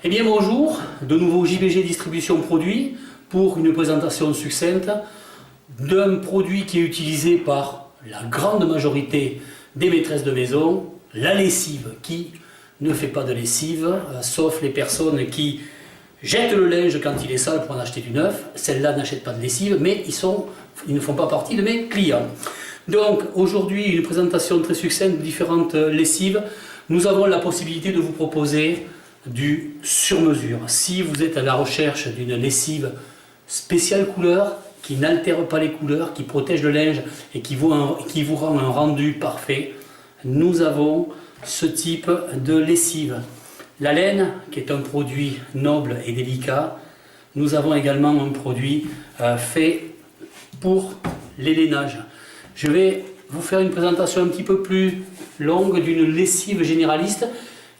Eh bien bonjour, de nouveau JBG Distribution Produits pour une présentation succincte d'un produit qui est utilisé par la grande majorité des maîtresses de maison, la lessive. Qui ne fait pas de lessive, sauf les personnes qui jettent le linge quand il est sale pour en acheter du neuf. Celles-là n'achètent pas de lessive, mais ils ne font pas partie de mes clients. Donc aujourd'hui, une présentation très succincte de différentes lessives. Nous avons la possibilité de vous proposer du sur-mesure. Si vous êtes à la recherche d'une lessive spéciale couleur, qui n'altère pas les couleurs, qui protège le linge et qui vous rend un rendu parfait, nous avons ce type de lessive. La laine, qui est un produit noble et délicat. Nous avons également un produit fait pour les lainages. Je vais vous faire une présentation un petit peu plus longue d'une lessive généraliste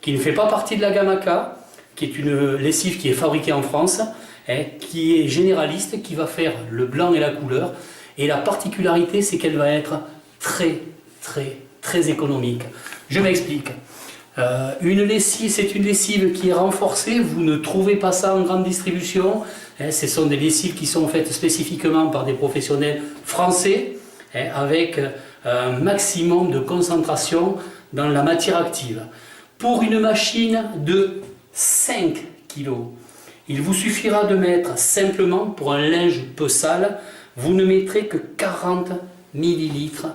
qui ne fait pas partie de la gamme AK, qui est une lessive qui est fabriquée en France, qui est généraliste, qui va faire le blanc et la couleur. Et la particularité, c'est qu'elle va être très économique. Je m'explique. Une lessive, c'est une lessive qui est renforcée. Vous ne trouvez pas ça en grande distribution. Ce sont des lessives qui sont faites spécifiquement par des professionnels français, avec un maximum de concentration dans la matière active. Pour une machine de 5 kg, il vous suffira de mettre simplement, pour un linge peu sale, vous ne mettrez que 40 ml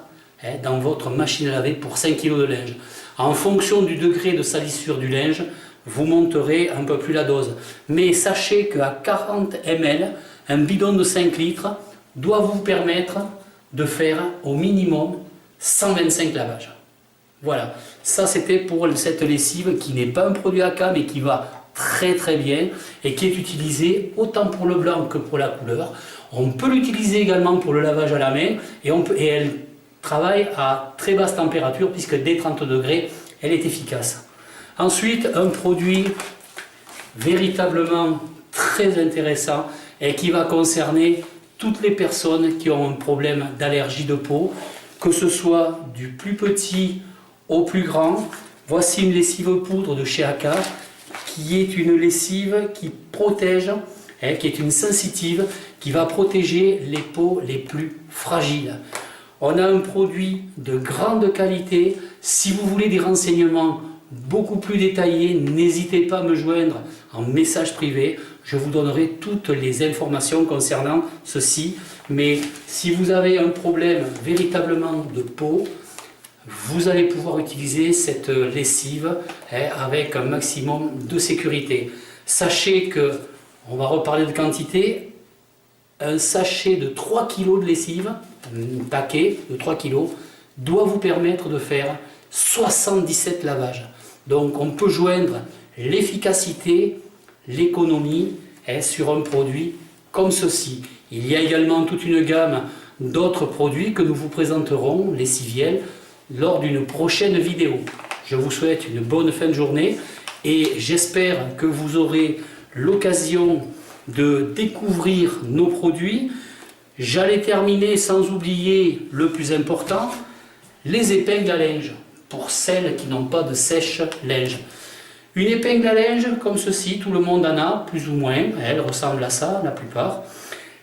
dans votre machine à laver pour 5 kg de linge. En fonction du degré de salissure du linge, vous monterez un peu plus la dose. Mais sachez qu'à 40 ml, un bidon de 5 litres doit vous permettre de faire au minimum 125 lavages. Voilà, ça c'était pour cette lessive qui n'est pas un produit AK mais qui va très bien et qui est utilisé autant pour le blanc que pour la couleur. On peut l'utiliser également pour le lavage à la main et elle travaille à très basse température puisque dès 30 degrés elle est efficace. Ensuite, un produit véritablement très intéressant et qui va concerner toutes les personnes qui ont un problème d'allergie de peau, que ce soit du plus petit au plus grand. Voici une lessive poudre de chez AK qui est une lessive qui protège, qui est une sensitive, qui va protéger les peaux les plus fragiles. On a un produit de grande qualité. Si vous voulez des renseignements beaucoup plus détaillés, n'hésitez pas à me joindre en message privé. Je vous donnerai toutes les informations concernant ceci. Mais si vous avez un problème véritablement de peau, vous allez pouvoir utiliser cette lessive avec un maximum de sécurité. Sachez que, on va reparler de quantité, un sachet de 3 kg de lessive, un paquet de 3 kg, doit vous permettre de faire 77 lavages. Donc on peut joindre l'efficacité, l'économie sur un produit comme ceci. Il y a également toute une gamme d'autres produits que nous vous présenterons, lessiviels, lors d'une prochaine vidéo. Je vous souhaite une bonne fin de journée et j'espère que vous aurez l'occasion de découvrir nos produits. J'allais terminer sans oublier le plus important, les épingles à linge, pour celles qui n'ont pas de sèche-linge. Une épingle à linge comme ceci, tout le monde en a, plus ou moins, elles ressemblent à ça, la plupart.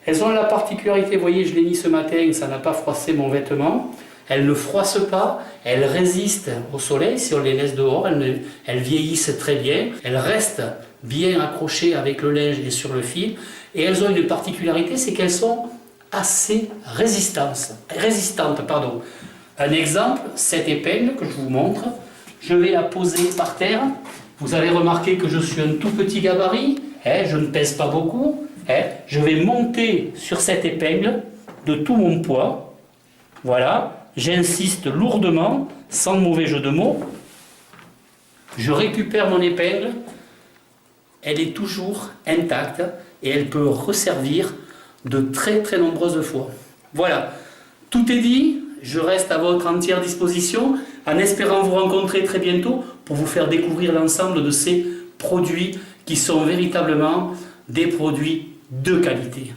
Elles ont la particularité, vous voyez, je l'ai mis ce matin, ça n'a pas froissé mon vêtement. Elles ne froissent pas, elles résistent au soleil, si on les laisse dehors, elles vieillissent très bien, elles restent bien accrochées avec le linge et sur le fil, et elles ont une particularité, c'est qu'elles sont assez résistantes. Un exemple, cette épingle que je vous montre, je vais la poser par terre. Vous avez remarqué que je suis un tout petit gabarit, je ne pèse pas beaucoup, je vais monter sur cette épingle de tout mon poids, voilà. J'insiste lourdement, sans mauvais jeu de mots. Je récupère mon épingle. Elle est toujours intacte et elle peut resservir de très nombreuses fois. Voilà, tout est dit. Je reste à votre entière disposition en espérant vous rencontrer très bientôt pour vous faire découvrir l'ensemble de ces produits qui sont véritablement des produits de qualité.